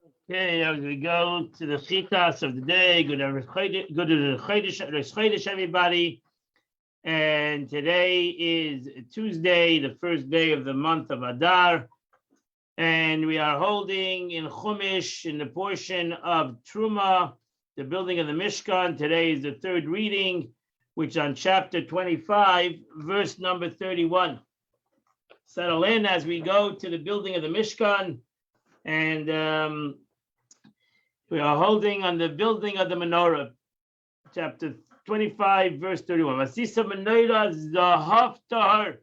Okay, as we go to the chitas of the day, good to the Chodesh, everybody. And today is Tuesday, the first day of the month of Adar. And we are holding in Chumash, in the portion of Truma, the building of the Mishkan. Today is the third reading, which is on chapter 25, verse number 31. Settle in as we go to the building of the Mishkan. And we are holding on the building of the menorah, chapter 25, verse 31. Vasisa menorah zahav tahar,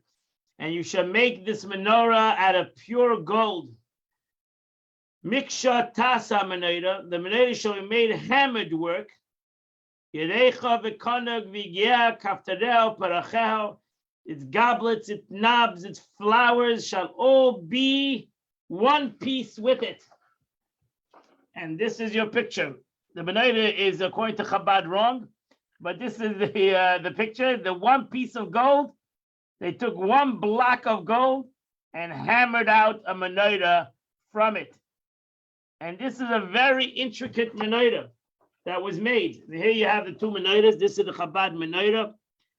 and you shall make this menorah out of pure gold. Miksha tasa menorah, the menorah shall be made hammered work. Yerecha v'kanag v'gea kaftareo paracheo, its goblets, its knobs, its flowers shall all be one piece with it. And this is your picture. The menorah is, according to Chabad, wrong, but this is the picture. The one piece of gold, they took one block of gold and hammered out a menorah from it. And this is a very intricate menorah that was made. Here you have the two menorahs. This is the Chabad menorah.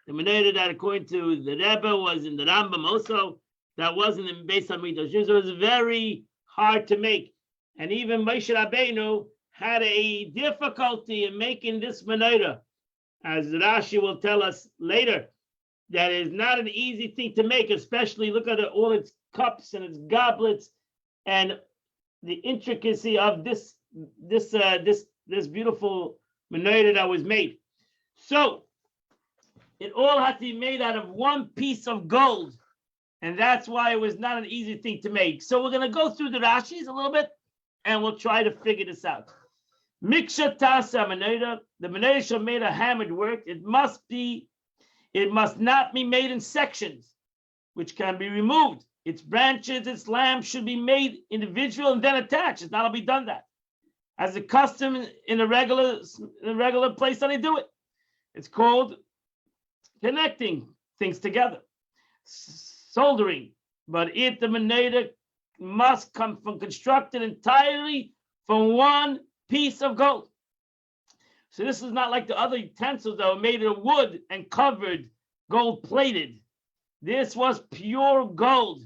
The menorah that, according to the Rebbe, was in the Rambam also. That wasn't in Beis Hamikdash. It was very hard to make. And even Moshe Rabbeinu had a difficulty in making this menorah. As Rashi will tell us later, that is not an easy thing to make, especially look at all its cups and its goblets and the intricacy of this beautiful menorah that was made. So it all had to be made out of one piece of gold. And that's why it was not an easy thing to make. So we're going to go through the Rashis a little bit, and we'll try to figure this out. Miksha tasa menorah, the menorah shall be made a hammered work. It must not be made in sections, which can be removed. Its branches, its lamps should be made individual and then attached. It's not to be done that. As a custom in a regular place that they do it. It's called connecting things together, soldering. But the menorah must come from constructed entirely from one piece of gold. So this is not like the other utensils that were made of wood and covered, gold plated. This was pure gold.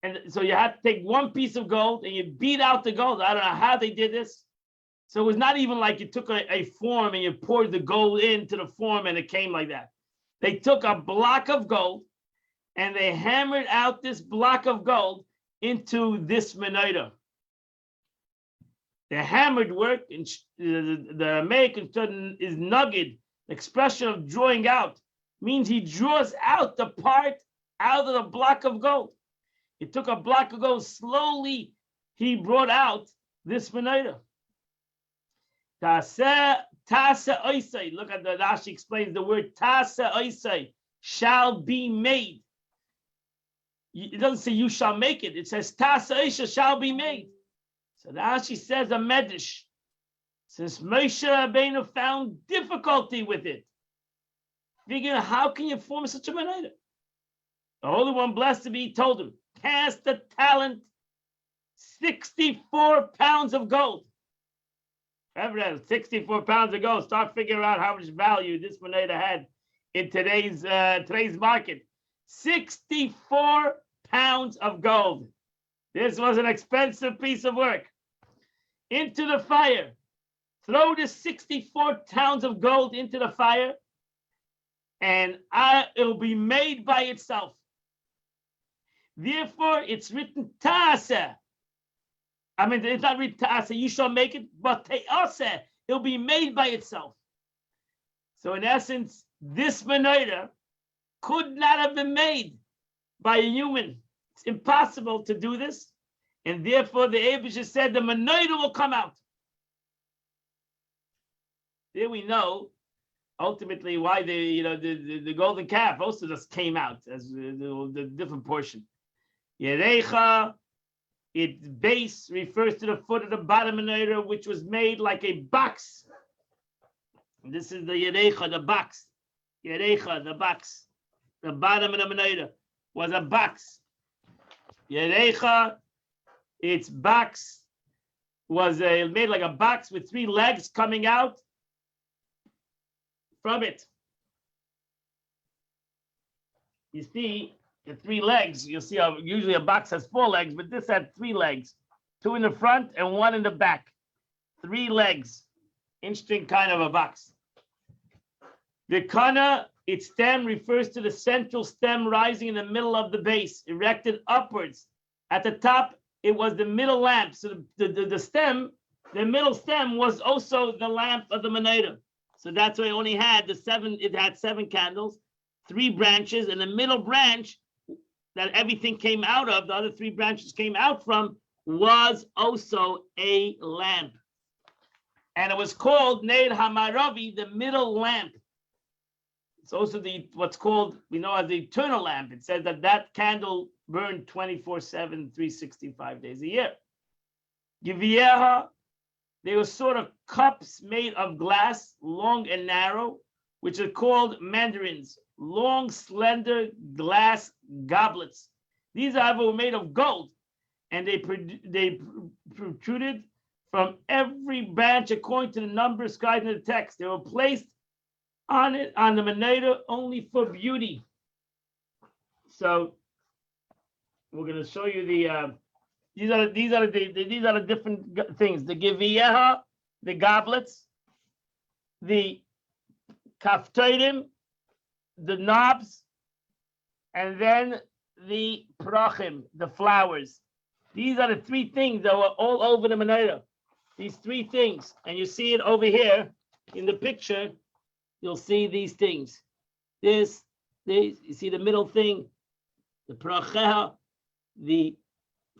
And so you have to take one piece of gold and you beat out the gold. I don't know how they did this. So it was not even like you took a form and you poured the gold into the form and it came like that. They took a block of gold and they hammered out this block of gold into this menorah. The hammered work, the American term is nugget, the expression of drawing out, means he draws out the part out of the block of gold. He took a block of gold, slowly he brought out this menorah. Tasa oisai, look at the Rashi explains the word tasa oisai, shall be made. It doesn't say you shall make it. It says tasa oisai shall be made. So Rashi says a medish. Since Moshe Rabbeinu found difficulty with it, figuring how can you form such a menorah? The Holy One, blessed to be, told him, cast the talent, 64 pounds of gold. Whoever has 64 pounds of gold, start figuring out how much value this menorah had in today's market. 64 pounds of gold. This was an expensive piece of work. Into the fire. Throw the 64 pounds of gold into the fire, and it'll be made by itself. Therefore, it's written ta'aseh. I mean, it's not written ta'aseh, you shall make it, but te'aseh, it'll be made by itself. So in essence, this menorah could not have been made by a human. It's impossible to do this. And therefore, the Eibusha said the menorah will come out. There we know, ultimately, why the golden calf also just came out as the different portion. Yerecha, its base refers to the foot of the bottom menorah, which was made like a box. And this is the Yerecha, the box. Yerecha, the box. The bottom of the menorah was a box. Yerecha, its box was made like a box with 3 legs coming out from it. You see the 3 legs. You'll see how usually a box has 4 legs, but this had 3 legs, 2 in the front and 1 in the back. 3 legs. Interesting kind of a box. The kana, its stem refers to the central stem rising in the middle of the base, erected upwards. At the top, it was the middle lamp. So the stem, the middle stem was also the lamp of the menorah. So that's why it only had it had 7 candles, 3 branches, and the middle branch that everything came out of, the other 3 branches came out from, was also a lamp. And it was called Ner Hamaravi, the middle lamp. It's also what's called, we know as the eternal lamp. It says that candle burned 24/7, 365 days a year. Givieha, they were sort of cups made of glass, long and narrow, which are called mandarins, long, slender glass goblets. These, however, were made of gold, and they protruded from every branch according to the number described in the text. They were placed on the menorah only for beauty. So we're going to show you these are the different things. The givieha, the goblets, the kaftorim, the knobs, and then the prachim, the flowers. These are the 3 things that were all over the menorah. These 3 things, and you see it over here in the picture. You'll see these things. You see the middle thing, the pracheha, the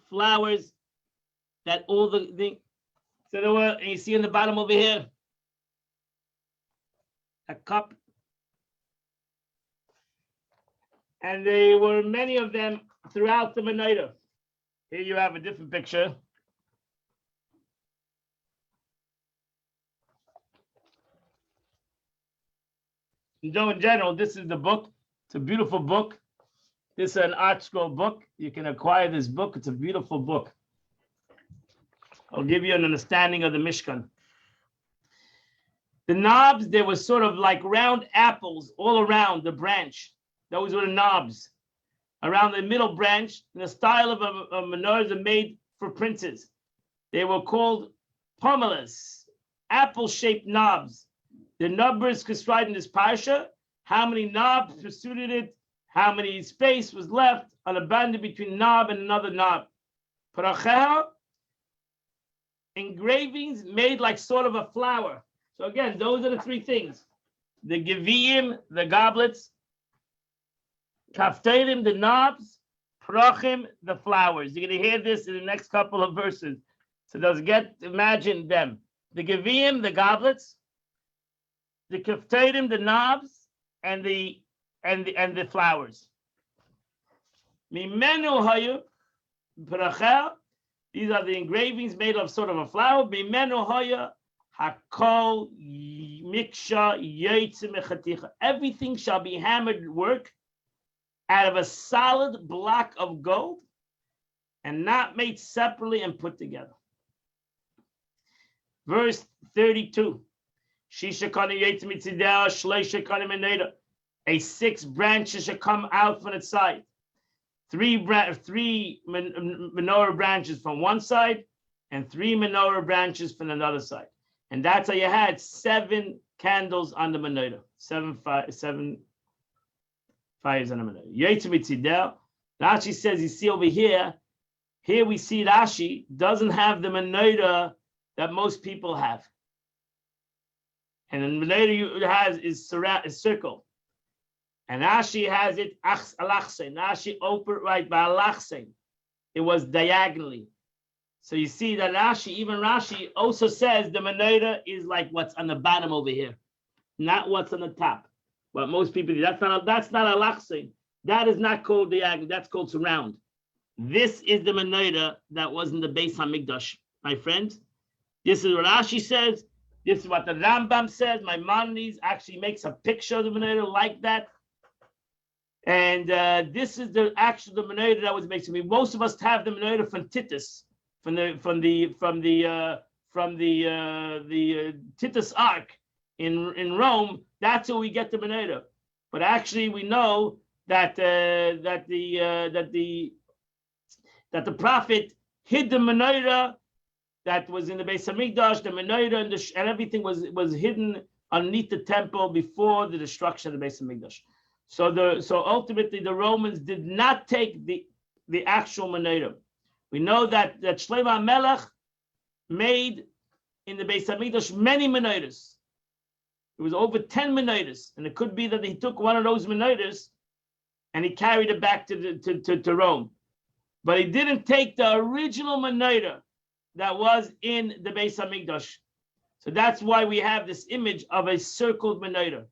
flowers, that all the thing. So there were, and you see in the bottom over here, a cup. And there were many of them throughout the menorah. Here you have a different picture. Though in general, this is the book. It's a beautiful book. This is an art scroll book. You can acquire this book. It's a beautiful book. I'll give you an understanding of the Mishkan. The knobs, they were sort of like round apples all around the branch. Those were the knobs. Around the middle branch, in the style of a menorahs are made for princes. They were called pomelas, apple-shaped knobs. The numbers described in this parsha, how many knobs preceded it, how many space was left on a band between knob and another knob. Paracheha, engravings made like sort of a flower. So again, those are the 3 things. The geviyim, the goblets, kafterim, the knobs, prachim, the flowers. You're going to hear this in the next couple of verses. So imagine them. The geviyim, the goblets, the kafterim, the knobs, and the flowers. Mimenu hayu prachel. These are the engravings made of sort of a flower. Mimenu hayu hakol miksha yetze mechaticha. Everything shall be hammered work out of a solid block of gold, and not made separately and put together. Verse 32. A 6 branches shall come out from its side. 3 menorah branches from one side, and 3 menorah branches from another side. And that's how you had 7 candles on the menorah. 7 fires on the menorah. Rashi says, you see over here we see Rashi doesn't have the menorah that most people have. And the menorah is circle. And Rashi has it alachsein. Rashi opened right by alachsein. It was diagonally. So you see that even Rashi also says the menorah is like what's on the bottom over here, not what's on the top. What most people do. That's not alachsein. That is not called diagonal. That's called surround. This is the menorah that was in the Beis Hamikdash, my friends. This is what Rashi says. This is what the Rambam says. Maimonides actually makes a picture of the menorah like that. And this is the menorah that was made. Most of us have the menorah from Titus. Titus Ark in Rome. That's where we get the menorah. But actually, we know that the prophet hid the menorah that was in the Beis Hamikdash. The menorah and everything was hidden underneath the temple before the destruction of the Beis Hamikdash. So ultimately, the Romans did not take the actual menorah. We know that Shlomo HaMelech made in the Beis Hamikdash many menorahs. It was over 10 menorahs, and it could be that he took one of those menorahs and he carried it back to Rome. But he didn't take the original menorah that was in the Beis Hamikdash. So that's why we have this image of a circled menorah.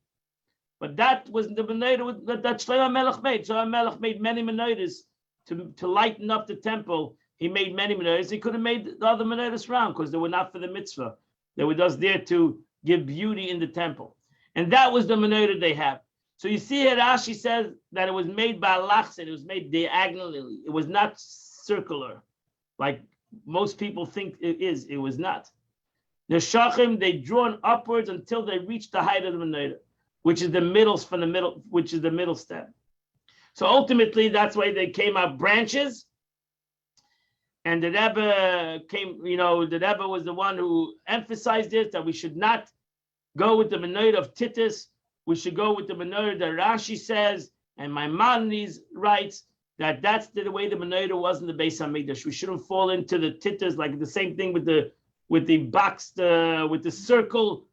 But that was the menorah that Shlomo HaMelech made. Shlomo HaMelech made many menorahs to lighten up the temple. He made many menorahs. He could have made the other menorahs round because they were not for the mitzvah. They were just there to give beauty in the temple. And that was the menorah they have. So you see here, Rashi says that it was made by Lachsen. It was made diagonally. It was not circular, like most people think it is. It was not. The shachim, they drawn upwards until they reached the height of the menorah, which is the middle stem. So ultimately, that's why they came out branches. And the Rebbe the Rebbe was the one who emphasized this, that we should not go with the menorah of Titus. We should go with the menorah that Rashi says, and Maimonides writes that that's the way the menorah was in the Beis Hamikdash. We shouldn't fall into the Titus, like the same thing with the boxed with the circle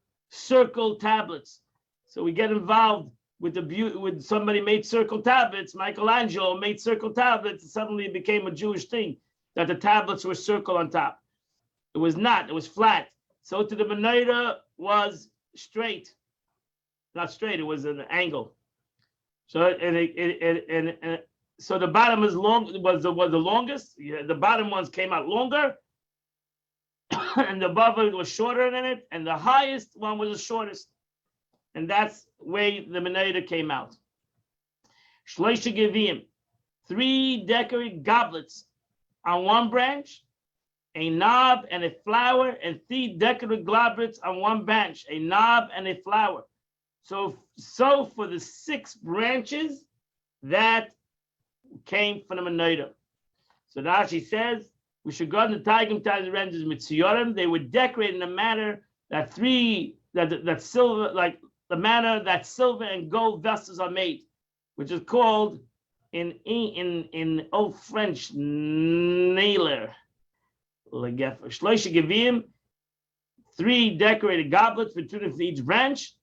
tablets. So we get involved with with somebody made circle tablets. Michelangelo made circle tablets. And suddenly it became a Jewish thing that the tablets were circle on top. It was not. It was flat. So to the menorah was straight, not straight. It was an angle. So so the bottom was the longest. Yeah, the bottom ones came out longer, and the above it was shorter than it, and the highest one was the shortest. And that's where the menorah came out. Shloisha Gevim, 3 decorated goblets on one branch, a knob and a flower, and 3 decorative goblets on one branch, a knob and a flower. So for the 6 branches that came from the menorah. So Rashi says we should go to the Taigim Tazrendes Mitziyorim. They were decorated in a manner that that silver, like the manner that silver and gold vessels are made, which is called in Old French nailer. Shloisha Gevim, 3 decorated goblets between for each branch.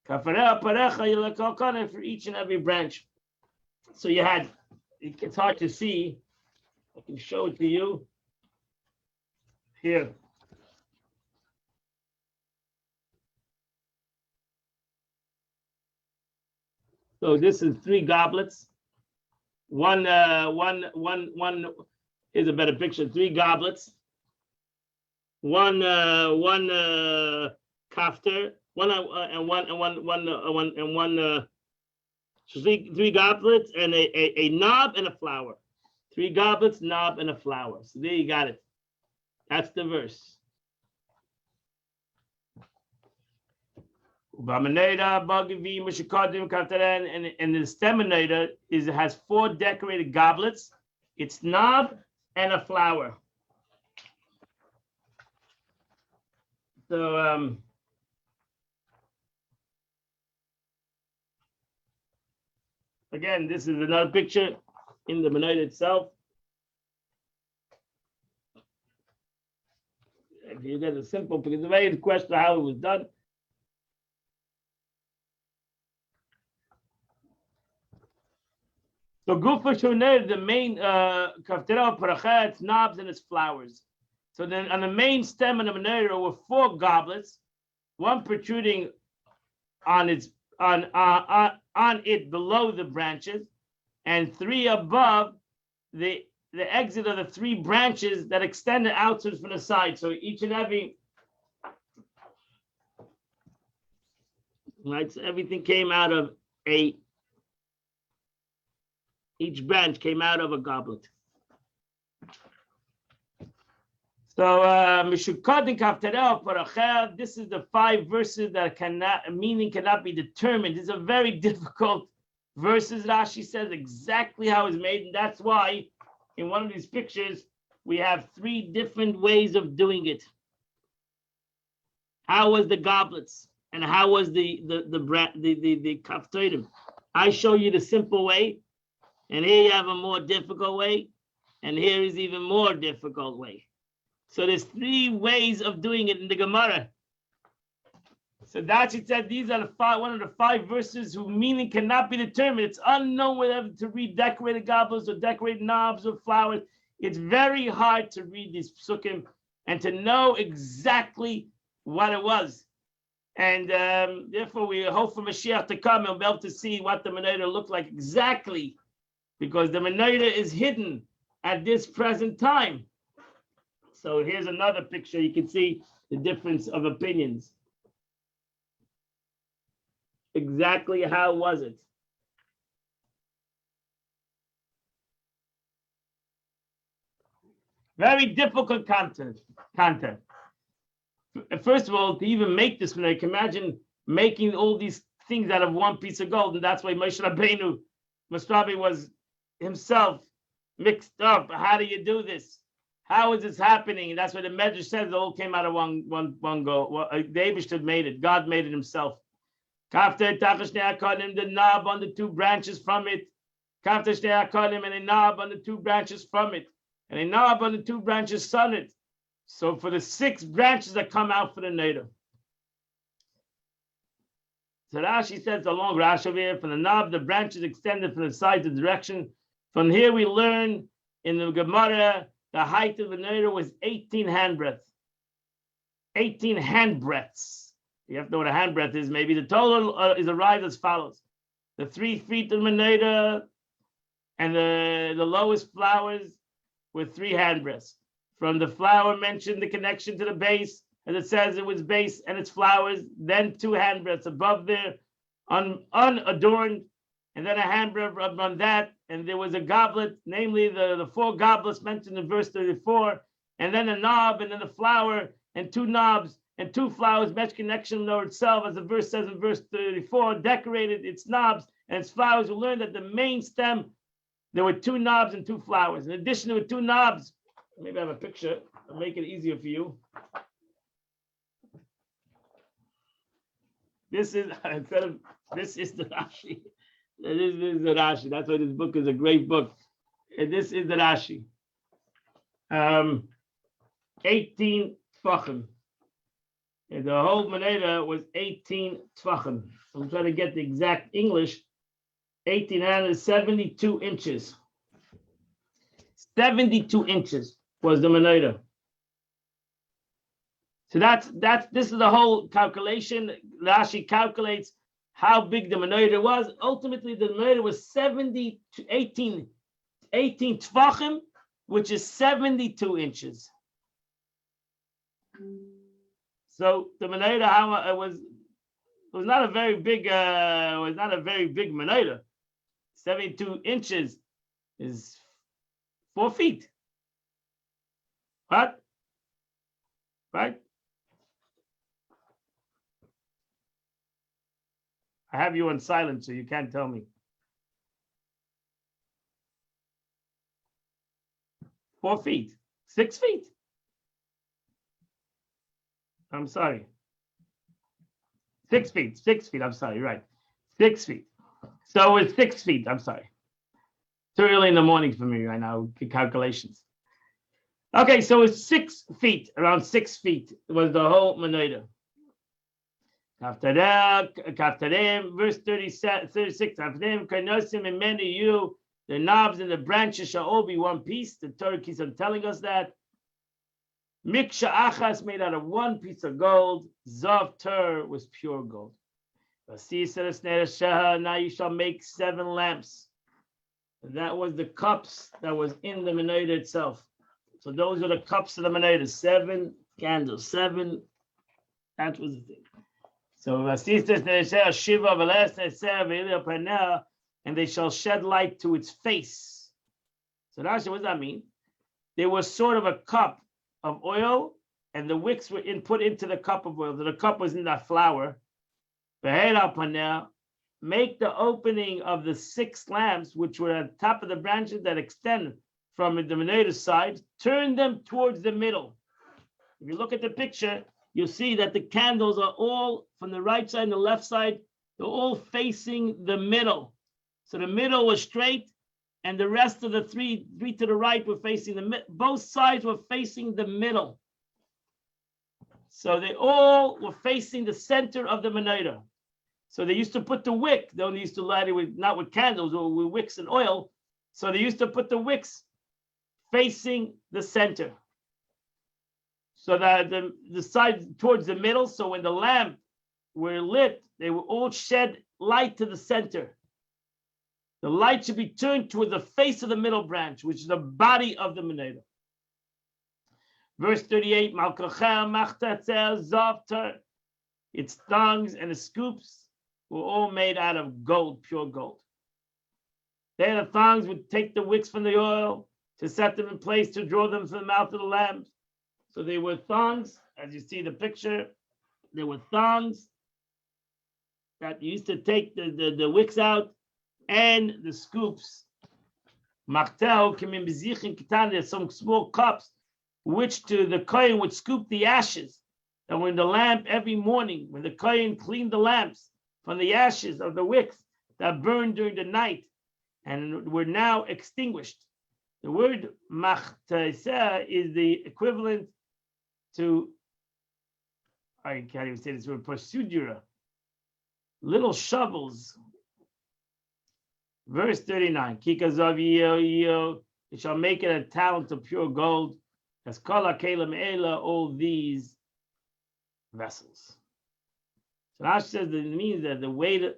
Kafareh parecha for each and every branch. So you had. It's hard to see. I can show it to you here. So this is 3 goblets. One. Here's a better picture. 3 goblets. One kafter. So 3 goblets and a knob and a flower. 3 goblets, knob, and a flower. So there you got it. That's the verse. And the stem menorah has 4 decorated goblets, its knob, and a flower. So again, this is another picture in the menorah itself. If you get a simple, because the very question how it was done. So Gufa Shoner, the main kaftera parachet, its knobs and its flowers. So then on the main stem of the menorah were 4 goblets, one protruding on it below the branches, and 3 above the exit of the 3 branches that extended outwards from the side. So each and every, right? So everything came out of each branch came out of a goblet. So this is the 5 verses that meaning cannot be determined. These are very difficult verses. Rashi says exactly how it's made, and that's why in one of these pictures we have 3 different ways of doing it. How was the goblets, and how was the kaftorim? I show you the simple way, and here you have a more difficult way, and here is even more difficult way. So there's 3 ways of doing it in the Gemara. So Rashi said these are one of the 5 verses whose meaning cannot be determined. It's unknown whether to read decorated goblets or decorated knobs or flowers. It's very hard to read these psukim and to know exactly what it was. And therefore we hope for Mashiach to come and we'll be able to see what the Menorah looked like exactly, because the Menorah is hidden at this present time. So here's another picture. You can see the difference of opinions. Exactly how was it? Very difficult content. First of all, to even make this menorah, imagine making all these things out of one piece of gold, and that's why Moshe Rabbeinu Masrabi was himself mixed up. How do you do this? How is this happening? And that's why the Medrash says it all came out of one go. Well, the Eibishter made it. God made it himself. The knob on the 2 branches from it. And a knob on the 2 branches from it. And a knob on the 2 branches on it. So for the 6 branches that come out for the Neder. So Rashi says the long Rashi over here, from the knob, the branches extended from the side to the direction. From here we learn in the Gemara, the height of the Neder was 18 handbreadths. 18 handbreadths. You have to know what a handbreadth is. Maybe the total is arrived as follows: the 3 feet of the Neder and the lowest flowers were 3 handbreadths. From the flower mentioned the connection to the base, as it says it was base and its flowers, then 2 handbreadths above there, unadorned, and then a handbreadth on that, and there was a goblet, namely the 4 goblets mentioned in verse 34, and then a knob, and then a flower, and 2 knobs, and 2 flowers, match connection to itself, as the verse says in verse 34, decorated its knobs and its flowers. We learned that the main stem, there were 2 knobs and 2 flowers. In addition, there were 2 knobs. Maybe I have a picture. I'll make it easier for you. This is this is the Rashi. This is the Rashi. That's why this book is a great book. And this is the Rashi. 18 tfachim. And the whole Menorah was 18 tfachim. I'm trying to get the exact English. 18 and 72 inches. 72 inches was the Menorah. So this is the whole calculation. Rashi calculates how big the Menorah was. Ultimately, the Menorah was 18 tfachim, which is 72 inches. So the Menorah was not a very big Menorah. 72 inches is 4 feet. What? Right? I have you on silent, so you can't tell me. 4 feet. 6 feet. I'm sorry. 6 feet. 6 feet. I'm sorry. Right. 6 feet. So it's 6 feet. I'm sorry. Too early in the morning for me right now. Calculations. Okay, so it's 6 feet. Around 6 feet was the whole Menorah. Verse 36. The knobs and the branches shall all be one piece. The Torah keeps on telling us that. Miksha achas made out of 1 piece of gold. Zav tur was pure gold. Now you shall make 7 lamps. And that was the cups that was in the Menorah itself. So those are the cups of the Menorah. 7 candles. 7. That was the thing. So and they shall shed light to its face. So Rashi, what does that mean? There was sort of a cup of oil, and the wicks were put into the cup of oil. So the cup was in that flour. Make the opening of the 6 lamps, which were at the top of the branches that extend from the menorah side, turn them towards the middle. If you look at the picture, you'll see that the candles are all from the right side and the left side, they're all facing the middle. So the middle was straight, and the rest of the three to the right were facing the middle. Both sides were facing the middle. So they all were facing the center of the menorah. So they used to put the wick. They only used to light it with, not with candles or with wicks and oil. So they used to put the wicks facing the center. So that the side towards the middle. So when the lamp were lit, they would all shed light to the center. The light should be turned toward the face of the middle branch, which is the body of the menorah. Verse 38, its thongs and its scoops were all made out of gold, pure gold. Then the thongs would take the wicks from the oil to set them in place to draw them from the mouth of the lamp. So they were thongs, as you see the picture. There were thongs that used to take the wicks out, and the scoops. There's some small cups, which to the kohen would scoop the ashes. And when the lamp every morning, when the kohen cleaned the lamps from the ashes of the wicks that burned during the night and were now extinguished. The word machteseh is the equivalent to, I can't even say this word, procedura, little shovels. Verse 39, Kikazav it shall make it a talent of pure gold, as kala kelim ela, all these vessels. So Rashi says that it means that the weight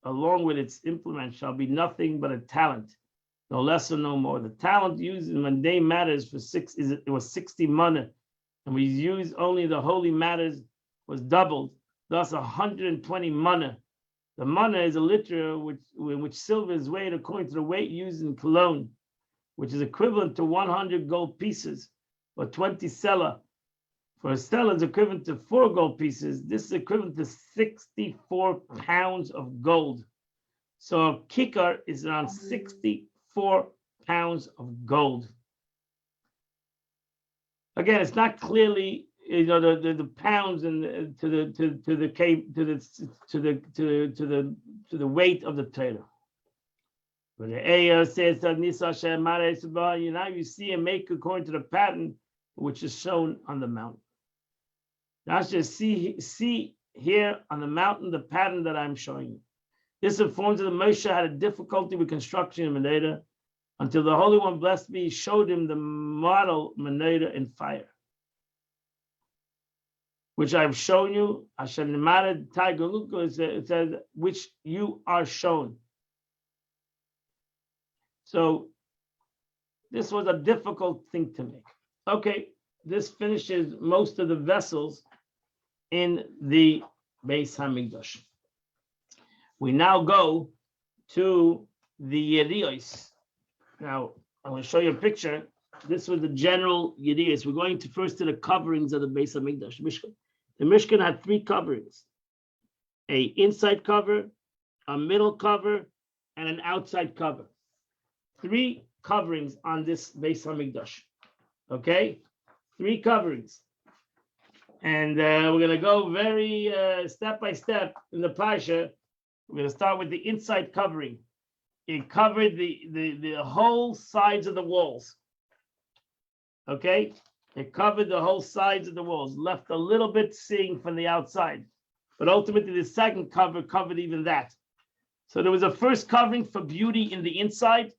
along with its implement shall be nothing but a talent, no less or no more. The talent used in mundane matters it was 60 manna, and we use only the holy matters was doubled, thus 120 manna. The manna is a liter in which silver is weighed according to the weight used in cologne, which is equivalent to 100 gold pieces, or 20 sela. For a sela is equivalent to 4 gold pieces. This is equivalent to 64 pounds of gold. So a kikar is around 64 pounds of gold. Again, it's not clearly, the pounds and to the weight of the Torah. But the Ayah says that now you see and make according to the pattern which is shown on the mountain. Now just see here on the mountain the pattern that I'm showing you. This informs that Moshe had a difficulty with construction in Menorah until the Holy One, blessed be, showed him the model Menorah in fire, which I've shown you. It says, which you are shown. So this was a difficult thing to make. Okay, this finishes most of the vessels in the Beis Hamikdash. We now go to the Yeriyos. Now, I'm going to show you a picture. This was the general Yeriyos. We're going to first to the coverings of the Beis Hamikdash, Mishkan. The Mishkan had 3 coverings: a inside cover, a middle cover, and an outside cover. 3 coverings on this Beis Hamikdash. Okay, 3 coverings. And we're going to go very step by step in the Parsha. We're going to start with the inside covering. It covered the whole sides of the walls. Okay, it covered the whole sides of the walls, left a little bit seeing from the outside. But ultimately, the second cover covered even that. So there was a first covering for beauty in the inside.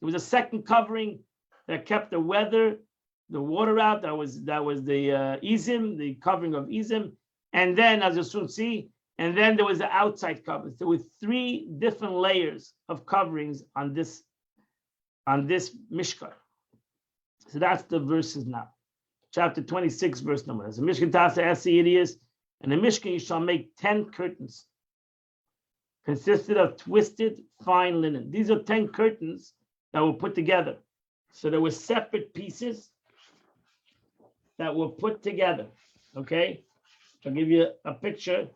There was a second covering that kept the water out. That was the izim, the covering of izim. And then, as you soon see, and then there was the outside covers. There were 3 different layers of coverings on this Mishkan. So that's the verses now. Chapter 26, verse number. As a Mishkan Tasa Esiyidiyas, and the Mishkan you shall make 10 curtains, consisted of twisted fine linen. These are 10 curtains that were put together. So there were separate pieces that were put together. Okay, I'll give you a picture.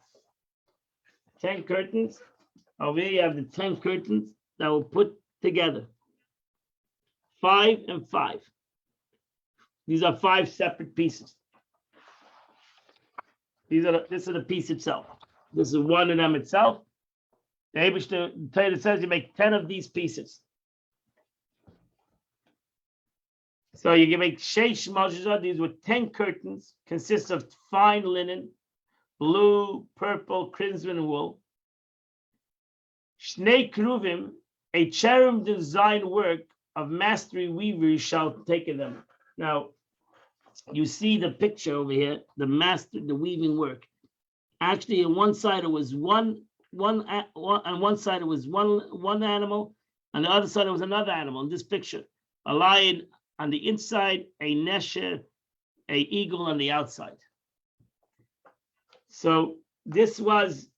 10 curtains. Over here you have the 10 curtains that were put together. 5 and 5. These are 5 separate pieces. This is the piece itself. This is one of them itself. The Eibishter Torah says you make 10 of these pieces. So you can make sheish mazuzah. These were 10 curtains, consists of fine linen, blue, purple, crimson wool. Shnei kruvim, a cherub design work of mastery weavers shall take of them. Now, you see the picture over here, the weaving work. Actually, on one side it was one on one side it was one animal, on the other side it was another animal. In this picture, a lion on the inside, a nesher, a eagle on the outside. So this was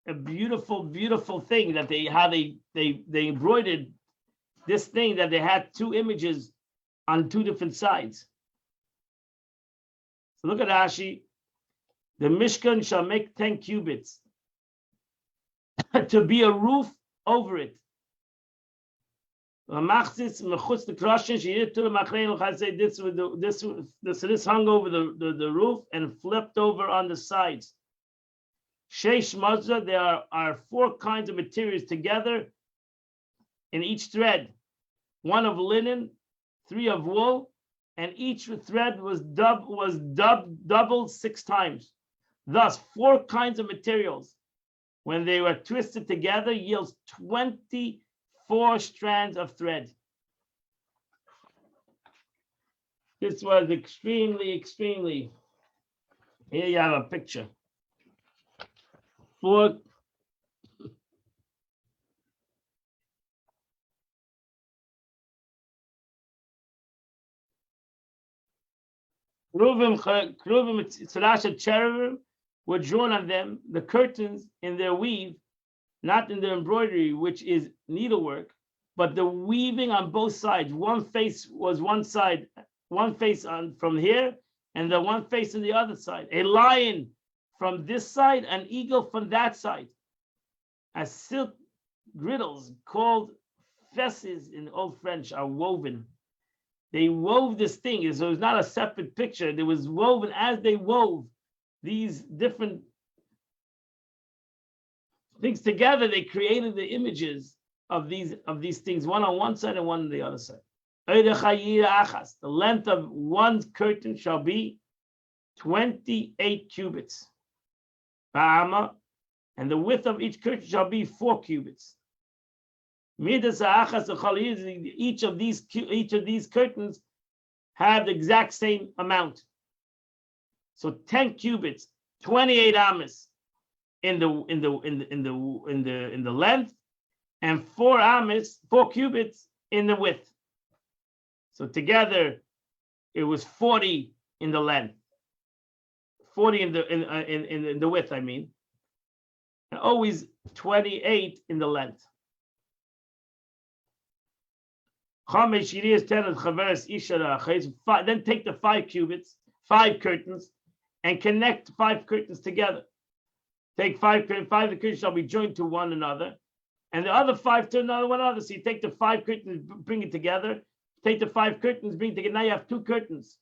a beautiful, beautiful thing that they embroidered this thing, that they had 2 images on 2 different sides. So look at Rashi. The Mishkan shall make 10 cubits to be a roof over it. This hung over the roof and flipped over on the sides. Sheish mazza, there are 4 kinds of materials together in each thread. 1 of linen, 3 of wool, and each thread was doubled 6 times. Thus, 4 kinds of materials, when they were twisted together, yields 24 strands of thread. This was extremely, extremely. Here you have a picture. 4. Kruvim, cherubim were drawn on them, the curtains in their weave, not in their embroidery, which is needlework, but the weaving on both sides. One face was one side, one face on from here, and the one face on the other side. A lion from this side, an eagle from that side. As silk griddles called fesses in Old French are woven. They wove this thing, so it was not a separate picture. It was woven as they wove these different things together. They created the images of these things, one on one side and one on the other side. The length of one curtain shall be 28 cubits. And the width of each curtain shall be 4 cubits. Each of these curtains have the exact same amount. So 10 cubits, 28 amas in the length, and 4 cubits in the width. So together, it was 40 in the length, 40 in the width. I mean, and always 28 in the length. Then take the 5 cubits, 5 curtains, and connect 5 curtains together. Take 5 curtains, 5 of the curtains shall be joined to one another, and the other 5 to another one another. So you take the 5 curtains, bring it together. Take the 5 curtains, bring it together. Now you have 2 curtains.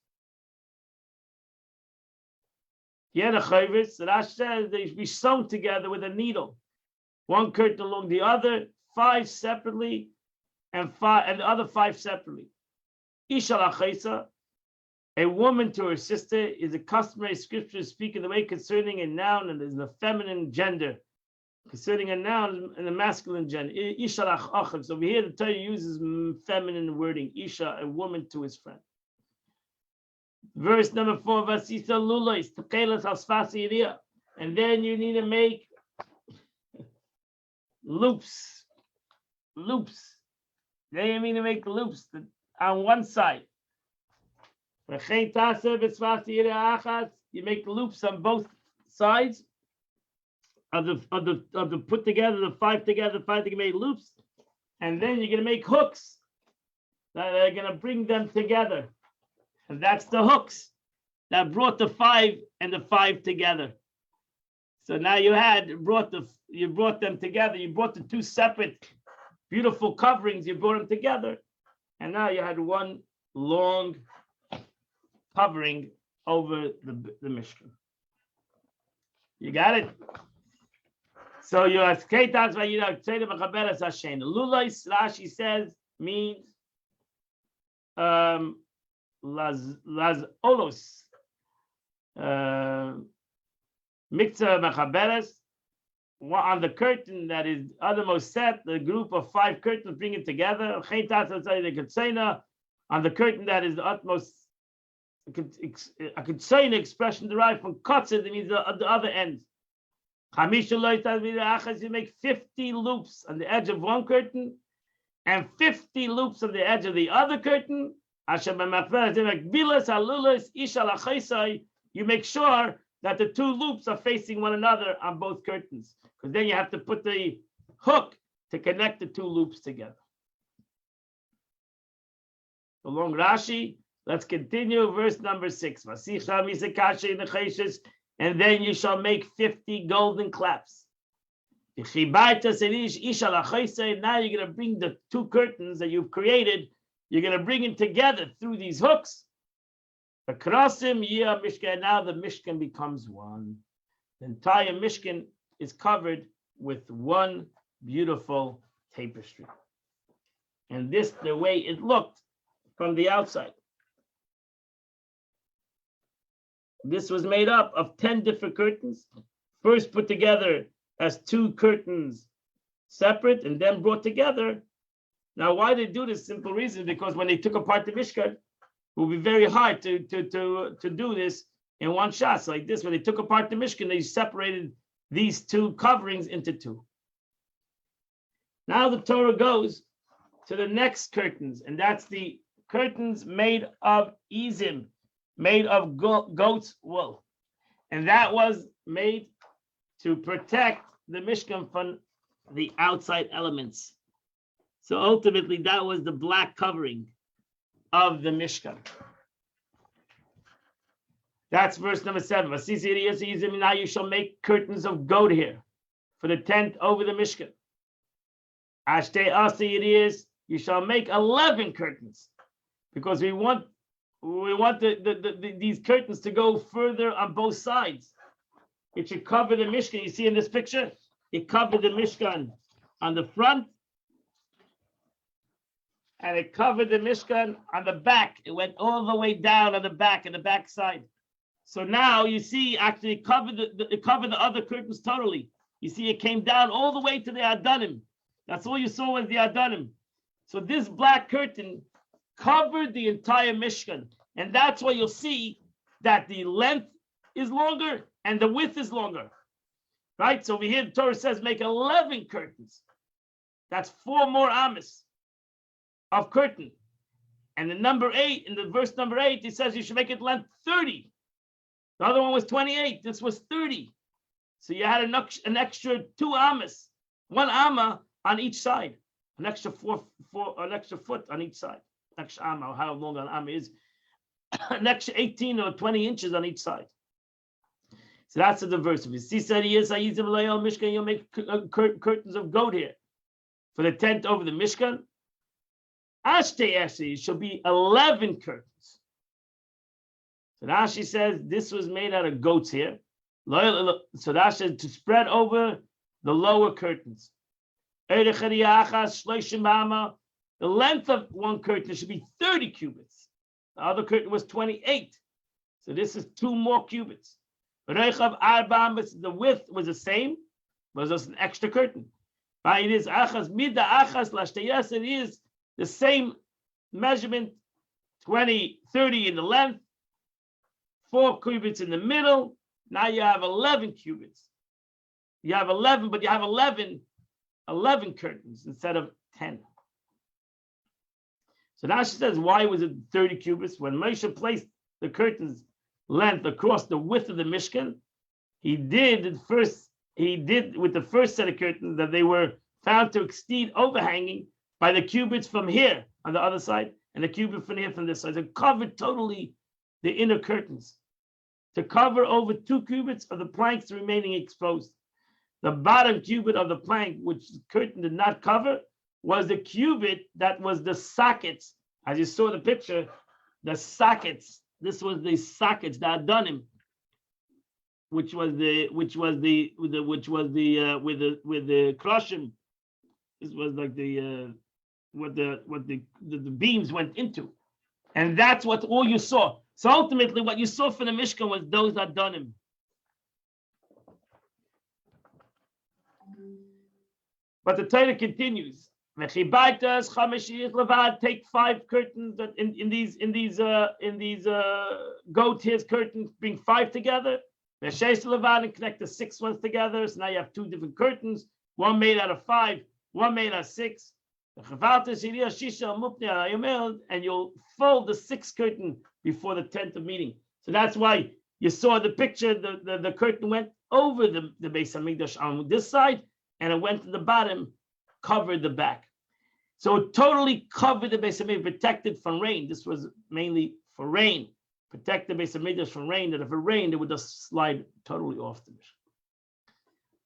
Yeah, the chayvus, Rashi says they should be sewn together with a needle. 1 curtain along the other, 5 separately, and the other 5 separately. Isha l'chaisa, a woman to her sister, is a customary scripture speaking the way concerning a noun and is the feminine gender, concerning a noun and the masculine gender. Isha l'chachav. So over here the Torah uses feminine wording. Isha, a woman to his friend. Verse number 4, Vasisa lulois tekelas asfasi iria, and then you need to make loops. Then you need to make loops on one side. You make loops on both sides of the put together, the 5 together, 5 together, make loops, and then you're gonna make hooks that are gonna bring them together. And that's the hooks that brought the 5 and the 5 together. So now you brought them together. You brought the two separate beautiful coverings, you brought them together, and now you had one long covering over the Mishkan. You got it? So you ask Ketats by Mechaberes Hashem. Lulais, Rashi says, means las olos. Mikza Mechaberes, on the curtain that is uttermost set, the group of 5 curtains bring it together. On the curtain that is the utmost, I could say an expression derived from kotzed, it means the other end. You make 50 loops on the edge of one curtain and 50 loops on the edge of the other curtain. You make sure that the 2 loops are facing one another on both curtains, because then you have to put the hook to connect the 2 loops together. So long Rashi, let's continue verse number 6. And then you shall make 50 golden claps. Now you're going to bring the 2 curtains that you've created, you're going to bring them together through these hooks. The Krasim Yia Mishkan, now the Mishkan becomes one. The entire Mishkan is covered with one beautiful tapestry. And this the way it looked from the outside. This was made up of 10 different curtains, first put together as 2 curtains separate and then brought together. Now, why they do this? Simple reason, because when they took apart the Mishkan, it would be very hard to do this in one shot. So like this, when they took apart the Mishkan, they separated these 2 coverings into 2. Now the Torah goes to the next curtains, and that's the curtains made of izim, made of goat's wool. And that was made to protect the Mishkan from the outside elements. So ultimately, that was the black covering of the Mishkan. That's verse number 7. Now you shall make curtains of goat hair for the tent over the Mishkan. Ashte Asi it is, you shall make 11 curtains, because we want these curtains to go further on both sides. It should cover the Mishkan. You see in this picture, it covered the Mishkan on the front, and it covered the Mishkan on the back. It went all the way down on the back and the back side. So now you see, actually, it covered the other curtains totally. You see, it came down all the way to the Adanim. That's all you saw was the Adanim. So this black curtain covered the entire Mishkan, and that's why you'll see that the length is longer and the width is longer, right? So over here, the Torah says make 11 curtains. That's 4 more amas of curtain. And the number 8, in the verse number 8, it says you should make it length 30. The other one was 28. This was 30. So you had an extra 2 amas, 1 amma on each side, an extra four an extra foot on each side. Extra amma, how long an amma is, an extra 18 or 20 inches on each side. So that's the verse. If you see, said he is, Mishkan, you'll make curtains of goat hair for the tent over the Mishkan. Ashte Eshi shall be 11 curtains. So Rashi says this was made out of goat's hair. So Rashi says to spread over the lower curtains. The length of one curtain should be 30 cubits. The other curtain was 28. So this is 2 more cubits. The width was the same, but it was an extra curtain. It is the same measurement, 30 in the length, 4 cubits in the middle. Now you have 11 cubits. You have 11, but you have 11 curtains instead of 10. So now she says, why was it 30 cubits? When Moshe placed the curtain's length across the width of the Mishkan, he did with the first set of curtains that they were found to exceed overhanging by the cubits from here on the other side and a cubit from here from this side. So it covered totally the inner curtains. To cover over 2 cubits of the planks remaining exposed. The bottom cubit of the plank, which the curtain did not cover, was the cubit that was the sockets. As you saw the picture, the sockets. This was the sockets, the adonim, which was the with the crushim. This was like the what the beams went into, and that's what all you saw. So ultimately, what you saw from the Mishkan was those adonim. But the Torah continues. Take 5 curtains in these goat hairs curtains, bring 5 together. And connect the 6 ones together. So now you have 2 different curtains, one made out of 5, one made out of 6. And you'll fold the 6th curtain before the 10th of meeting. So that's why you saw the picture. The curtain went over the Beis Hamikdash on this side, and it went to the bottom, covered the back. So it totally covered the Beis Hamikdash, protected from rain. This was mainly for rain. Protect the Beis Hamikdash from rain, that if it rained, it would just slide totally off the Mishkan.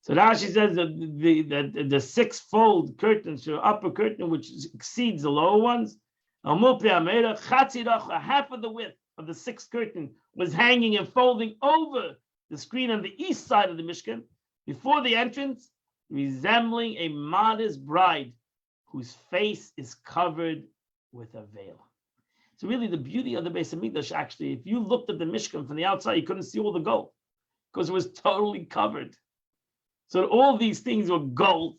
So now she says that the 6-fold curtain, so upper curtain, which exceeds the lower ones, half of the width of the 6th curtain was hanging and folding over the screen on the east side of the Mishkan, before the entrance, resembling a modest bride whose face is covered with a veil. So really the beauty of the Beis Hamikdash, actually, if you looked at the Mishkan from the outside, you couldn't see all the gold because it was totally covered. So all these things were gold.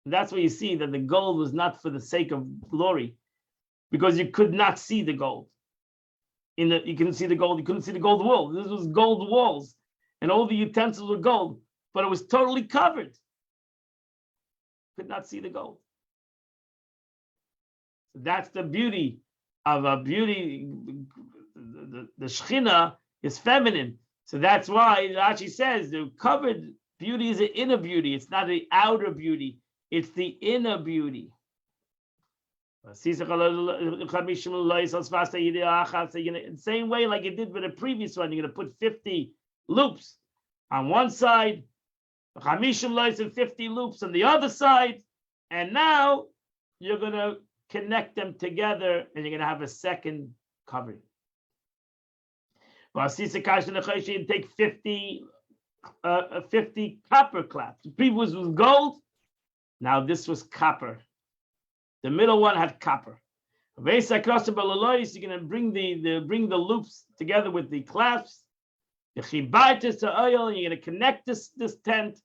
And that's why you see that the gold was not for the sake of glory, because you could not see the gold. You couldn't see the gold, you couldn't see the gold walls. This was gold walls, and all the utensils were gold, but it was totally covered. Could not see the gold. So that's the beauty of a beauty. The Shechina is feminine. So that's why Rashi says the covered beauty is an inner beauty. It's not the outer beauty. It's the inner beauty. The same way like you did with the previous one, you're going to put 50 loops on one side, 50 loops on the other side, and now you're going to connect them together and you're going to have a second covering. You take 50 copper claps. The previous was gold. Now this was copper. The middle one had copper. You're going to bring the loops together with the clasps. You're going to connect this tent.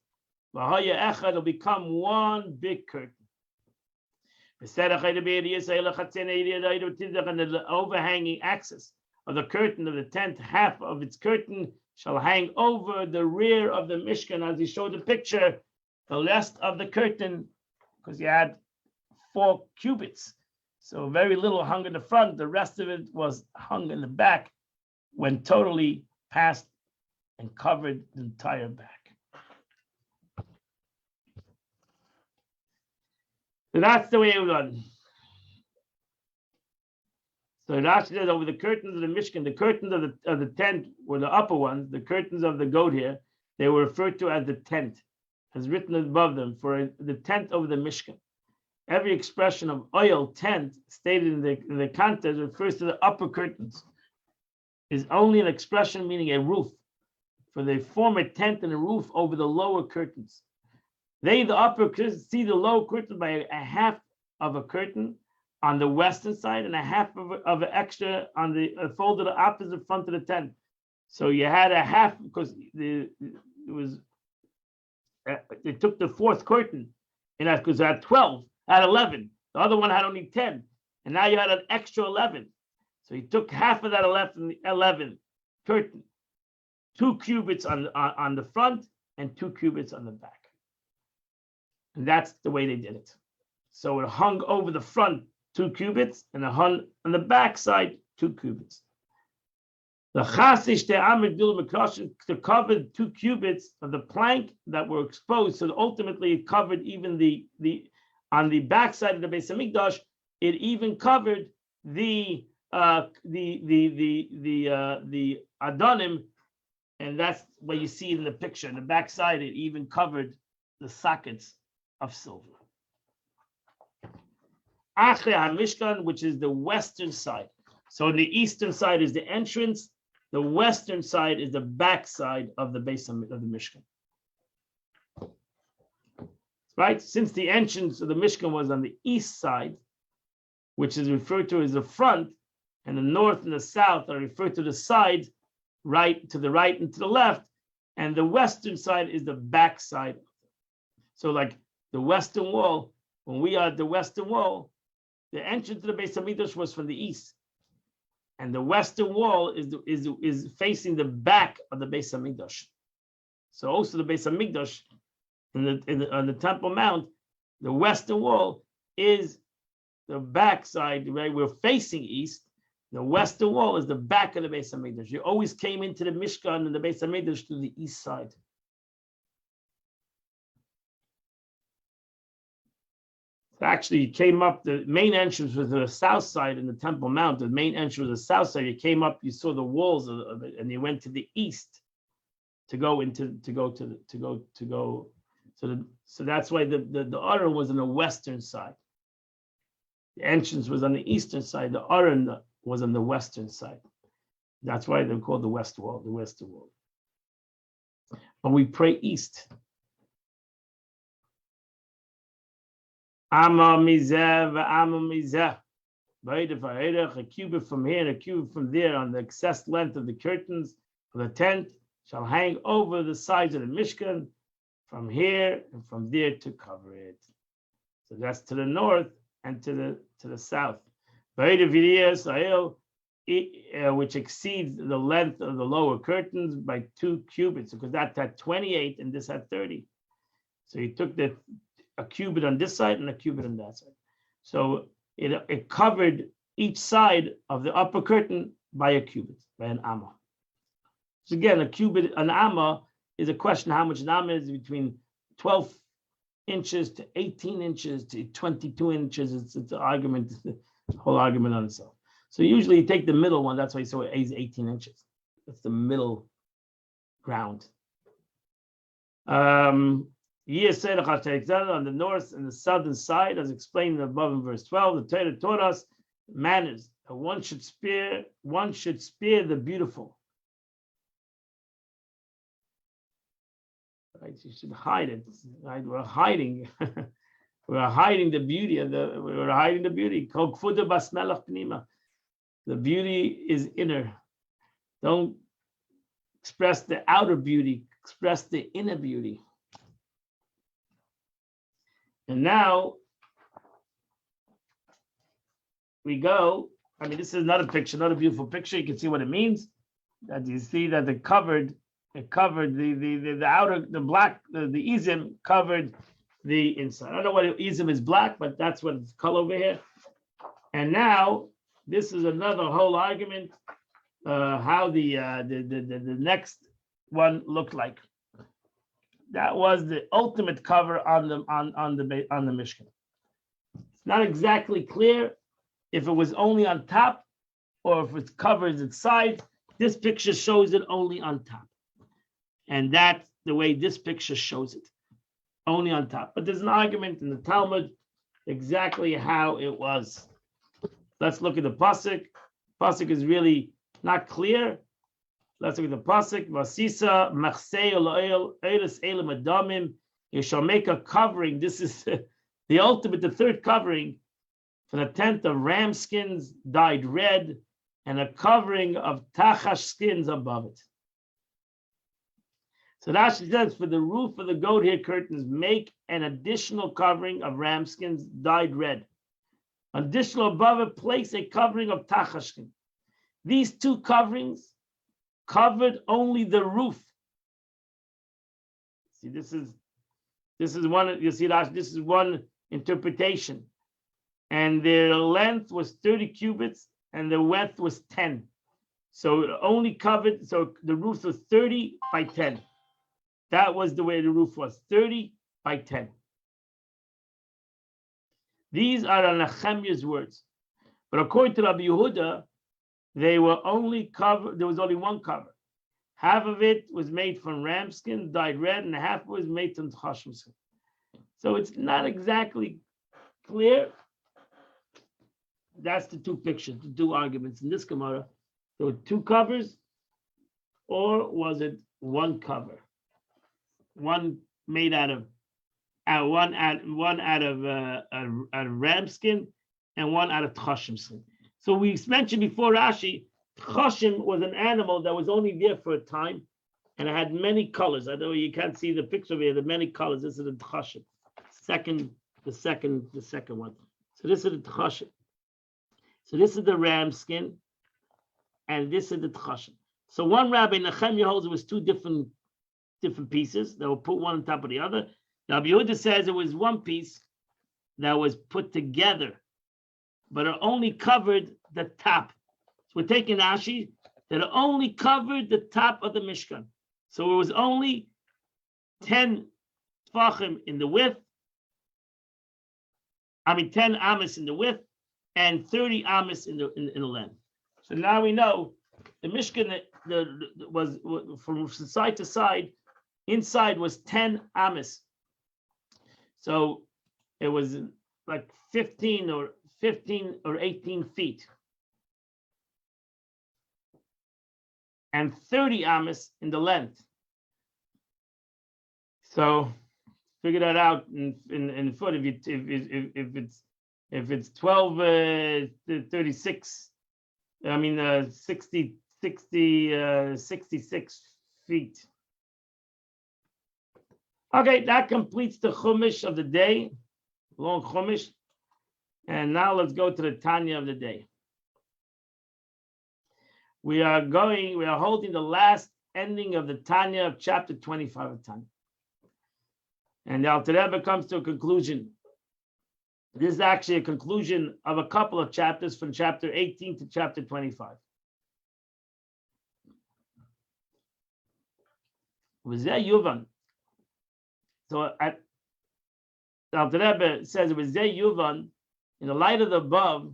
It'll become one big curtain. And the overhanging axis of the curtain of the tent, half of its curtain shall hang over the rear of the Mishkan, as he showed the picture. The rest of the curtain, because you had 4 cubits, so very little hung in the front. The rest of it was hung in the back, when totally passed and covered the entire back. So that's the way it was done. So Rashi says over the curtains of the Mishkan, the curtains of the tent were the upper ones. The curtains of the goat here, they were referred to as the tent, as written above them, for the tent over the Mishkan. Every expression of oil, tent, stated in the context refers to the upper curtains. Is only an expression meaning a roof, for they form a tent and a roof over the lower curtains. They, the upper curtains, see the lower curtain by a half of a curtain on the western side and a half of an extra on the folded opposite front of the tent. So you had a half because they took the 4th curtain, and that's because it had 12, had 11. The other one had only 10, and now you had an extra 11. So he took half of that 11 curtain, 2 cubits on the front and 2 cubits on the back. And that's the way they did it. So it hung over the front 2 cubits, and it hung on the back side 2 cubits. The chasish to cover 2 cubits of the plank that were exposed. So ultimately it covered even the on the back side of the Beis Hamikdash, it even covered the Adonim, and that's what you see in the picture. In the backside, it even covered the sockets of silver. Achrei HaMishkan, which is the western side. So the eastern side is the entrance. The western side is the back side of the base of the Mishkan. Right? Since the entrance of the Mishkan was on the east side, which is referred to as the front, and the north and the south are referred to the sides, right to the right and to the left, and the western side is the back side. So like the western wall, when we are at the western wall, the entrance to the Beis Hamikdash was from the east, and the western wall is facing the back of the Beis Hamikdash. So also the Beis Hamikdash on the Temple Mount, the western wall is the back side, right? We're facing east. The western wall is the back of the Beis Hamikdash. You always came into the Mishkan and the Beis Hamikdash to the east side. So actually, you came up, the main entrance was the south side in the Temple Mount. The main entrance was the south side. You came up, you saw the walls of it, and you went to the east to go. So that's why the Aron was on the western side. The entrance was on the eastern side. The Aron was on the western side. That's why they're called the west wall, the western wall. But we pray east. Amma mizeh, amma mizeh. A cubit from here and a cubit from there on the excess length of the curtains of the tent shall hang over the sides of the Mishkan from here and from there to cover it. So that's to the north and to the south. Which exceeds the length of the lower curtains by 2 cubits, because that had 28 and this had 30. So he took a cubit on this side and a cubit on that side. So it covered each side of the upper curtain by a cubit, by an amma. So again, a cubit, an amma, is a question how much an amma is, between 12 inches to 18 inches to 22 inches. It's an argument, the whole argument on itself. So usually you take the middle one. That's why you saw it is 18 inches. That's the middle ground. On the north and the southern side, as explained above in verse 12, the Torah taught us manners. One should spare the beautiful. Right? You should hide it. Right? We're hiding. We're hiding the beauty of we're hiding the beauty. The beauty is inner. Don't express the outer beauty, express the inner beauty. And now we go. I mean, this is not a picture, not a beautiful picture. You can see what it means. That you see that it covered the outer, the black, the izim covered the inside. I don't know what izim is black, but that's what it's called over here. And now this is another whole argument how the next one looked like. That was the ultimate cover on the Mishkan. It's not exactly clear if it was only on top or if it covers its sides. This picture shows it only on top, and that's the way this picture shows it, only on top. But there's an argument in the Talmud exactly how it was. Let's look at the pasuk. Pasuk is really not clear. Let's look at the pasuk. Vasisa machsei oloel eres elam adamim. You shall make a covering. This is the ultimate, the third covering for the tent of ram skins dyed red, and a covering of tachash skins above it. So that says, for the roof of the goat hair curtains, make an additional covering of ram skins dyed red. Additional above it, place a covering of tachash skin. These two coverings covered only the roof. See, this is one. You see that this is one interpretation, and their length was 30 cubits, and the width was 10. So it only covered. So the roof was 30 by 10. That was the way the roof was, 30 by 10. These are Nehemiah's words. But according to Rabbi Yehuda, they were only covered, there was only one cover. Half of it was made from ram skin, dyed red, and half was made from chashim skin. So it's not exactly clear. That's the two pictures, the two arguments in this Gemara. There were two covers, or was it one cover? One made out of one out of ram skin, and one out of chashim skin. So we mentioned before Rashi, chashim was an animal that was only there for a time, and it had many colors. I know you can't see the picture here. The many colors. This is the chashim. The second one. So this is the chashim. So this is the ram skin, and this is the chashim. So one Rabbi Nehemiah holds it was two different pieces that were put one on top of the other. Rabbi Yehuda says it was one piece that was put together, but it only covered the top. So we're taking Rashi that it only covered the top of the Mishkan. So it was only 10 tefachim in the width. 10 amas in the width and 30 amas in the length. So now we know the Mishkan was from side to side. Inside was 10 amas. So it was like 15 or 18 feet. And 30 amas in the length. So figure that out in foot. If it's 12 36, 66 feet. Okay, that completes the Chumash of the day, long Chumash. And now let's go to the Tanya of the day. We are holding the last ending of the Tanya of chapter 25 of Tanya. And the Alter Rebbe comes to a conclusion. This is actually a conclusion of a couple of chapters from chapter 18 to chapter 25. Was there Yuvan? So the Alter Rebbe says it was there Yuvan. In the light of the above,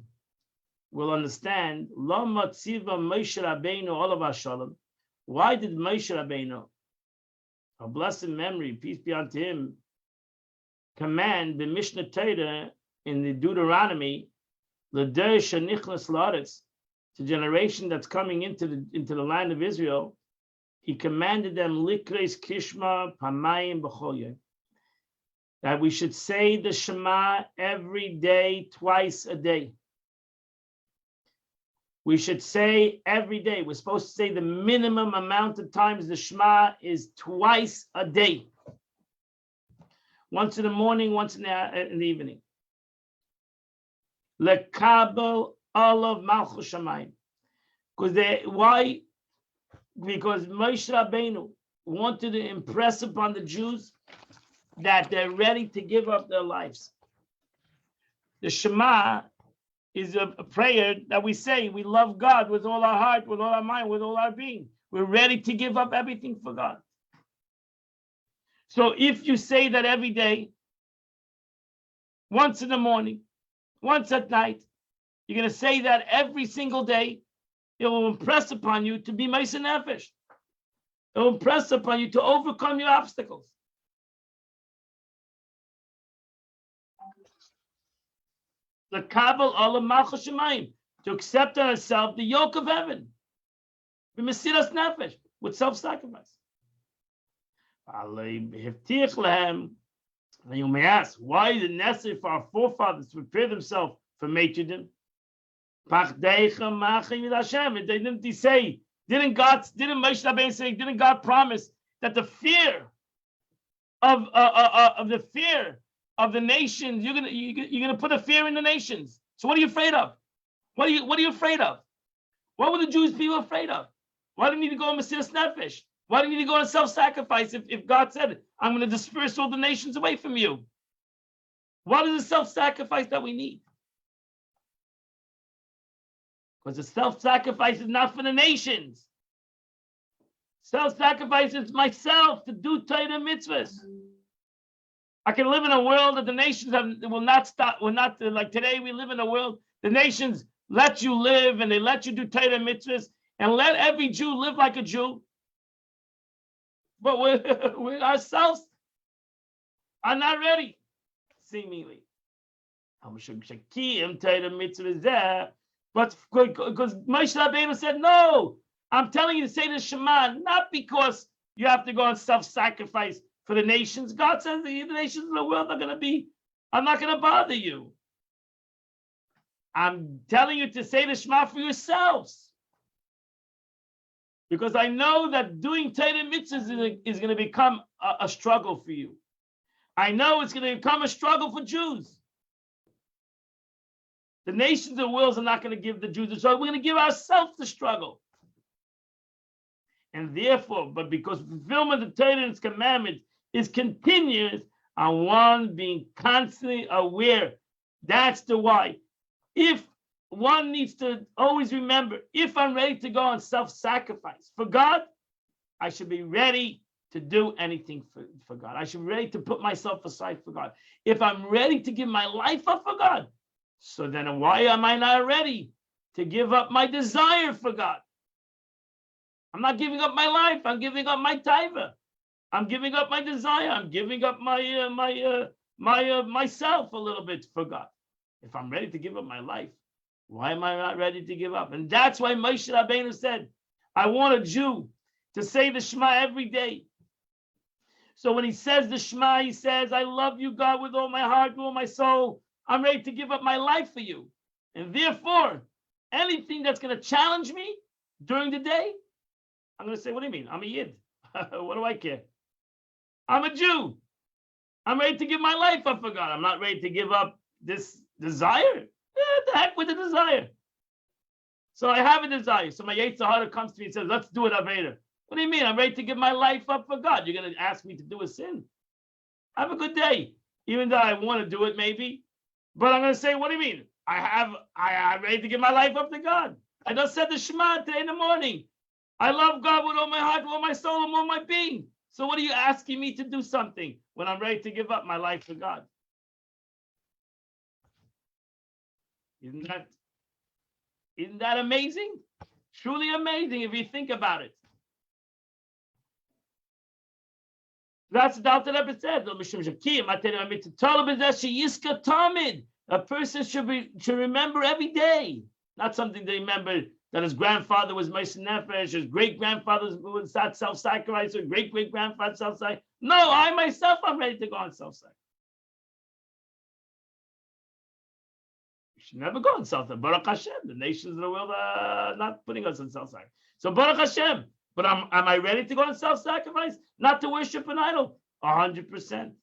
we'll understand Lama Tziva Moshe Rabbeinu Olav Shalom. Why did Moshe Rabbeinu, a blessed memory, peace be unto him, command the Mishnah Torah in the Deuteronomy, L'der shenichnas la'aretz, to generation that's coming into the land of Israel? He commanded them likres kishma pamayim b'chol yom, that we should say the Shema every day, twice a day. We should say every day. We're supposed to say the minimum amount of times the Shema is twice a day. Once in the morning, once in the evening. Lekabel olav malchus shamayim. Why? Because Moshe Rabbeinu wanted to impress upon the Jews that they're ready to give up their lives. The Shema is a prayer that we say. We love God with all our heart, with all our mind, with all our being. We're ready to give up everything for God. So if you say that every day, once in the morning, once at night, you're going to say that every single day, it will impress upon you to be Moshe Nefesh. It will impress upon you to overcome your obstacles. The Kabul Olam Malchus Shemayim, to accept on herself the yoke of heaven, the Mesiras Nefesh, with self-sacrifice. And you may ask, why is it necessary for our forefathers to prepare themselves for Meitzudim? Didn't he say? Didn't Moshe Rabbeinu say? Didn't God promise that the fear of the nations, you're gonna put a fear in the nations? So what are you afraid of? What are you afraid of? What were the Jewish people afraid of? Why do you need to go on Mesiras Nefesh? Why do you need to go on self-sacrifice if God said, I'm going to disperse all the nations away from you? What is the self-sacrifice that we need? Because the self-sacrifice is not for the nations. Self-sacrifice is myself to do Torah mitzvahs. I can live in a world that the nations will not stop, will not, like today we live in a world, the nations let you live and they let you do Torah mitzvahs and let every Jew live like a Jew. But we ourselves are not ready, seemingly. But because Moshe Rabbeinu said, no, I'm telling you to say the Shema, not because you have to go and self-sacrifice for the nations. God says the nations of the world are going to be, I'm not going to bother you. I'm telling you to say the Shema for yourselves. Because I know that doing Torah mitzvahs is going to become a struggle for you. I know it's going to become a struggle for Jews. The nations of the world are not going to give the Jews the struggle. We're going to give ourselves the struggle. And therefore, but because fulfillment of Torah and its commandments is continuous, on one being constantly aware. That's the why. If one needs to always remember, if I'm ready to go on self-sacrifice for God, I should be ready to do anything for God. I should be ready to put myself aside for God. If I'm ready to give my life up for God, so then why am I not ready to give up my desire for God? I'm not giving up my life. I'm giving up my taiva. I'm giving up my desire. I'm giving up myself a little bit for God. If I'm ready to give up my life, why am I not ready to give up? And that's why Moshe Rabbeinu said, I want a Jew to say the Shema every day. So when he says the Shema, he says, I love you, God, with all my heart, with all my soul. I'm ready to give up my life for you. And therefore, anything that's going to challenge me during the day, I'm going to say, what do you mean? I'm a Yid. What do I care? I'm a Jew. I'm ready to give my life up for God. I'm not ready to give up this desire. The heck with the desire. So I have a desire. So my Yetzer Hara comes to me and says, let's do it, Aveda. What do you mean? I'm ready to give my life up for God. You're going to ask me to do a sin? Have a good day. Even though I want to do it, maybe. But I'm going to say, what do you mean? I'm ready to give my life up to God. I just said the Shema today in the morning. I love God with all my heart, with all my soul, and all my being. So what are you asking me to do something when I'm ready to give up my life for God? Isn't that amazing? Truly amazing if you think about it. That's what the Alter Rebbe said. A person should remember every day, not something to remember that his grandfather was Moshe Nefesh, his great-grandfather was self-sacrifice, or great-great-grandfather self-sacrifice. No, I myself, I'm ready to go on self-sacrifice. You should never go on self-sacrifice. Baruch Hashem, the nations of the world are not putting us on self-sacrifice. So Baruch Hashem, but am I ready to go on self-sacrifice? Not to worship an idol? 100%.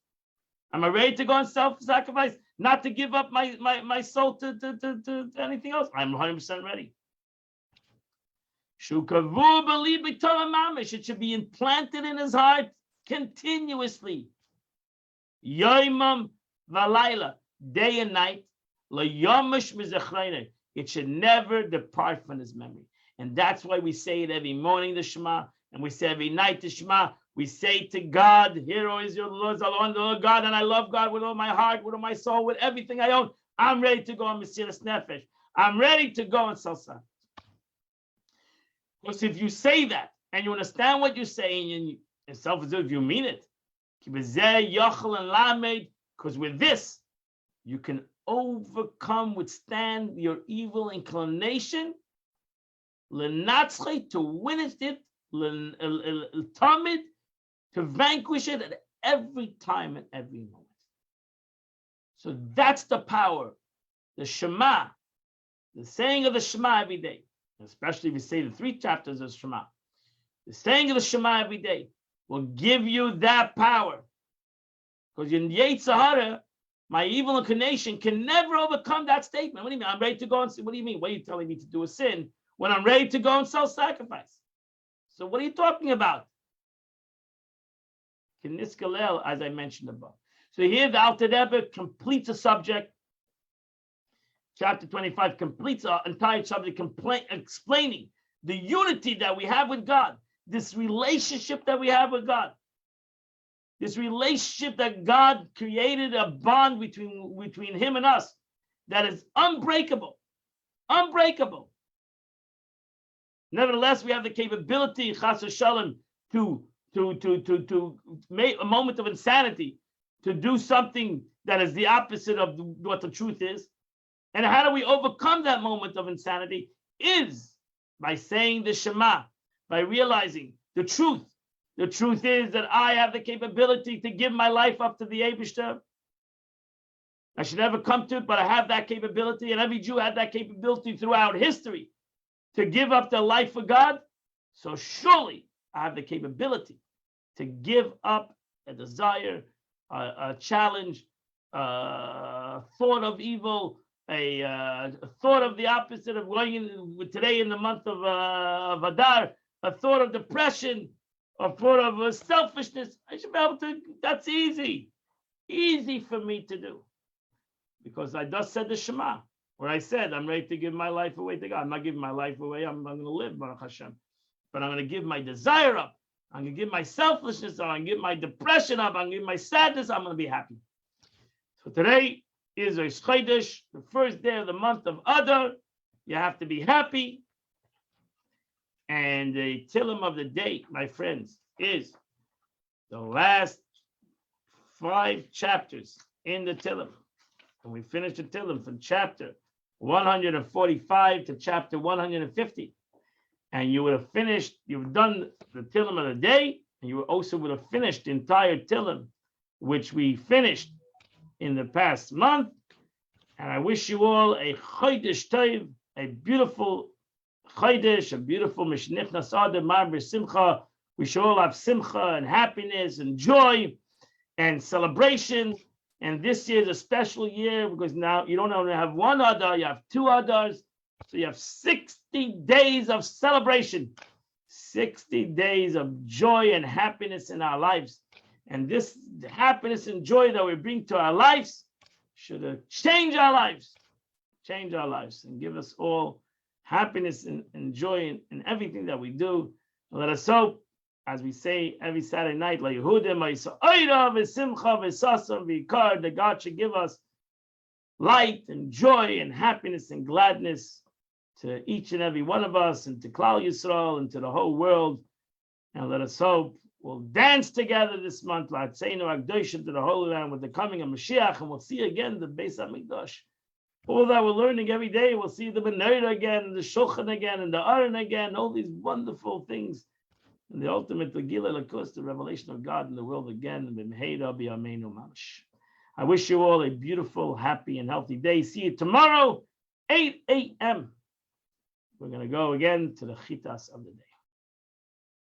Am I ready to go on self-sacrifice? Not to give up my soul to anything else? I'm 100% ready. It should be implanted in his heart continuously. Yoimam valayla, day and night. It should never depart from his memory. And that's why we say it every morning, the Shema, and we say every night, the Shema. We say to God, "Hero is your Lord, Lord God, and I love God with all my heart, with all my soul, with everything I own. I'm ready to go on Mesiras Nefesh. I'm ready to go on Salsa." Because if you say that, and you understand what you're saying, and self-observe, you mean it. Because with this, you can overcome, withstand your evil inclination, to win it, to vanquish it at every time and every moment. So that's the power. The Shema, the saying of the Shema every day, especially if you say the 3 chapters of Shema. The saying of the Shema every day will give you that power. Because in Yetzer Hara, my evil inclination can never overcome that statement. What do you mean? I'm ready to go and sin. What do you mean? What are you telling me to do a sin when I'm ready to go and self-sacrifice? So what are you talking about? Kiniskalel, as I mentioned above. So here the Alter Rebbe completes a subject. Chapter 25 completes our entire subject, explaining the unity that we have with God, this relationship that we have with God. this relationship that God created, a bond between him and us that is unbreakable, unbreakable. Nevertheless, we have the capability, chas v'shalom, to make a moment of insanity, to do something that is the opposite of what the truth is. And how do we overcome that moment of insanity? Is by saying the Shema, by realizing the truth. The truth is that I have the capability to give my life up to the Eibishter. I should never come to it, but I have that capability, and every Jew had that capability throughout history to give up their life for God. So surely I have the capability to give up a desire, a challenge, a thought of evil, a thought of the opposite of going in today in the month of Adar, a thought of depression, a thought of selfishness. I should be able to, that's easy for me to do. Because I just said the Shema, where I said, I'm ready to give my life away to God. I'm not giving my life away, I'm going to live, Baruch Hashem. But I'm going to give my desire up. I'm going to give my selfishness up. I'm going to give my depression up. I'm going to give my sadness. I'm going to be happy. So today is Rosh Chodesh, the first day of the month of Adar. You have to be happy. And the Tillim of the day, my friends, is the last 5 chapters in the Tillim. And we finished the Tillim from chapter 145 to chapter 150. And you would have finished, you've done the Tillim of the day, and you also would have finished the entire Tillim, which we finished in the past month. And I wish you all a Chodesh Tov, a beautiful Chodesh, a beautiful Mishnichnas Adar Mar Simcha. We should all have simcha and happiness and joy and celebration. And this year is a special year because now you don't only have one Adar, you have 2 Adars. So you have 60 days of celebration, 60 days of joy and happiness in our lives. And this happiness and joy that we bring to our lives should change our lives, and give us all happiness and joy in everything that we do. And let us hope, as we say every Saturday night, that God should give us light and joy and happiness and gladness to each and every one of us, and to Klal Yisrael, and to the whole world. And let us hope we'll dance together this month, L'Atzeinu Akdoshim, to the Holy Land with the coming of Mashiach, and we'll see again the Beis HaMikdash. All that we're learning every day, we'll see the Menorah again, the Shulchan again, and the Aron again, all these wonderful things. And the ultimate Gila Lakus, the revelation of God in the world again. I wish you all a beautiful, happy, and healthy day. See you tomorrow, 8 a.m. We're going to go again to the Chitas of the day.